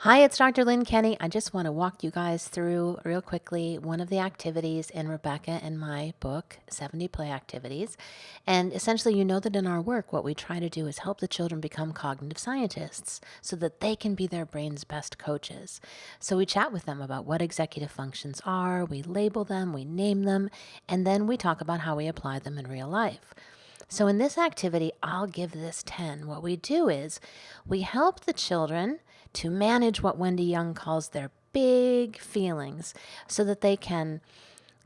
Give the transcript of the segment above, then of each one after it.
Hi, it's Dr. Lynn Kenney. I just want to walk you guys through real quickly one of the activities in Rebecca and my book, 70 Play Activities. And essentially, you know that in our work, what we try to do is help the children become cognitive scientists so that they can be their brain's best coaches. So we chat with them about what executive functions are, we label them, we name them, and then we talk about how we apply them in real life. So in this activity, I'll give this 10. What we do is we help the children to manage what Wendy Young calls their big feelings so that they can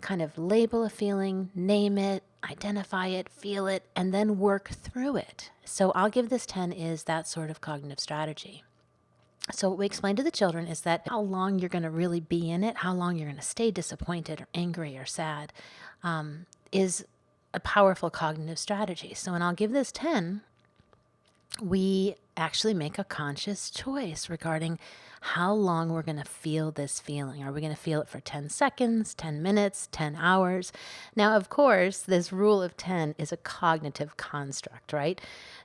kind of label a feeling, name it, identify it, feel it, and then work through it. So I'll give this 10 is that sort of cognitive strategy. So what we explain to the children is that how long you're going to really be in it, how long you're going to stay disappointed or angry or sad, is a powerful cognitive strategy. So when I'll give this 10, we actually make a conscious choice regarding how long we're going to feel this feeling. Are we going to feel it for 10 seconds, 10 minutes, 10 hours? Now, of course, this rule of 10 is a cognitive construct, right?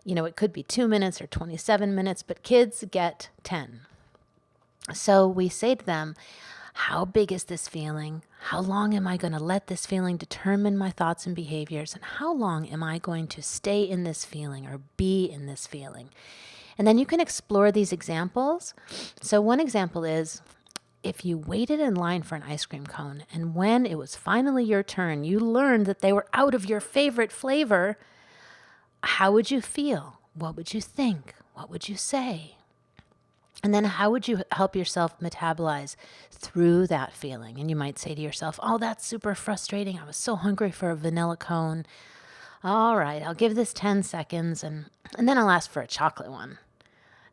You know, it could be 2 minutes or 27 minutes, but kids get 10. So we say to them, how big is this feeling? How long am I going to let this feeling determine my thoughts and behaviors? And how long am I going to stay in this feeling or be in this feeling? And then you can explore these examples. So one example is if you waited in line for an ice cream cone and when it was finally your turn, you learned that they were out of your favorite flavor, how would you feel? What would you think? What would you say? And then how would you help yourself metabolize through that feeling? And you might say to yourself, oh, that's super frustrating. I was so hungry for a vanilla cone. All right, I'll give this 10 seconds and then I'll ask for a chocolate one.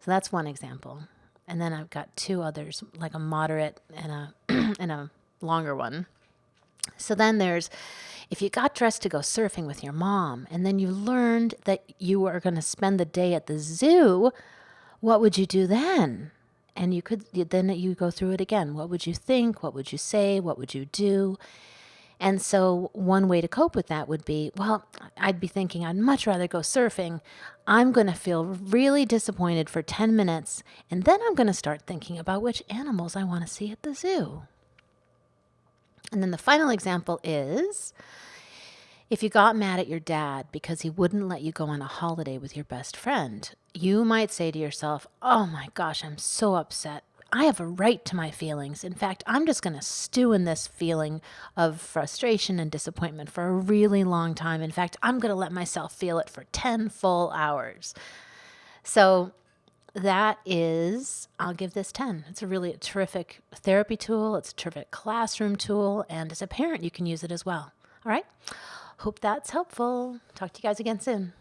So that's one example. And then I've got two others, like a moderate and a and a longer one. So then there's if you got dressed to go surfing with your mom and then you learned that you were going to spend the day at the zoo, what would you do then? And then you go through it again. What would you think? What would you say? What would you do? And so one way to cope with that would be, well, I'd be thinking I'd much rather go surfing. I'm going to feel really disappointed for 10 minutes, and then I'm going to start thinking about which animals I want to see at the zoo. And then the final example is if you got mad at your dad because he wouldn't let you go on a holiday with your best friend, you might say to yourself, oh my gosh, I'm so upset. I have a right to my feelings. In fact, I'm just going to stew in this feeling of frustration and disappointment for a really long time. In fact, I'm going to let myself feel it for 10 full hours. So I'll give this 10. It's a really terrific therapy tool. It's a terrific classroom tool. And as a parent, you can use it as well. All right. Hope that's helpful. Talk to you guys again soon.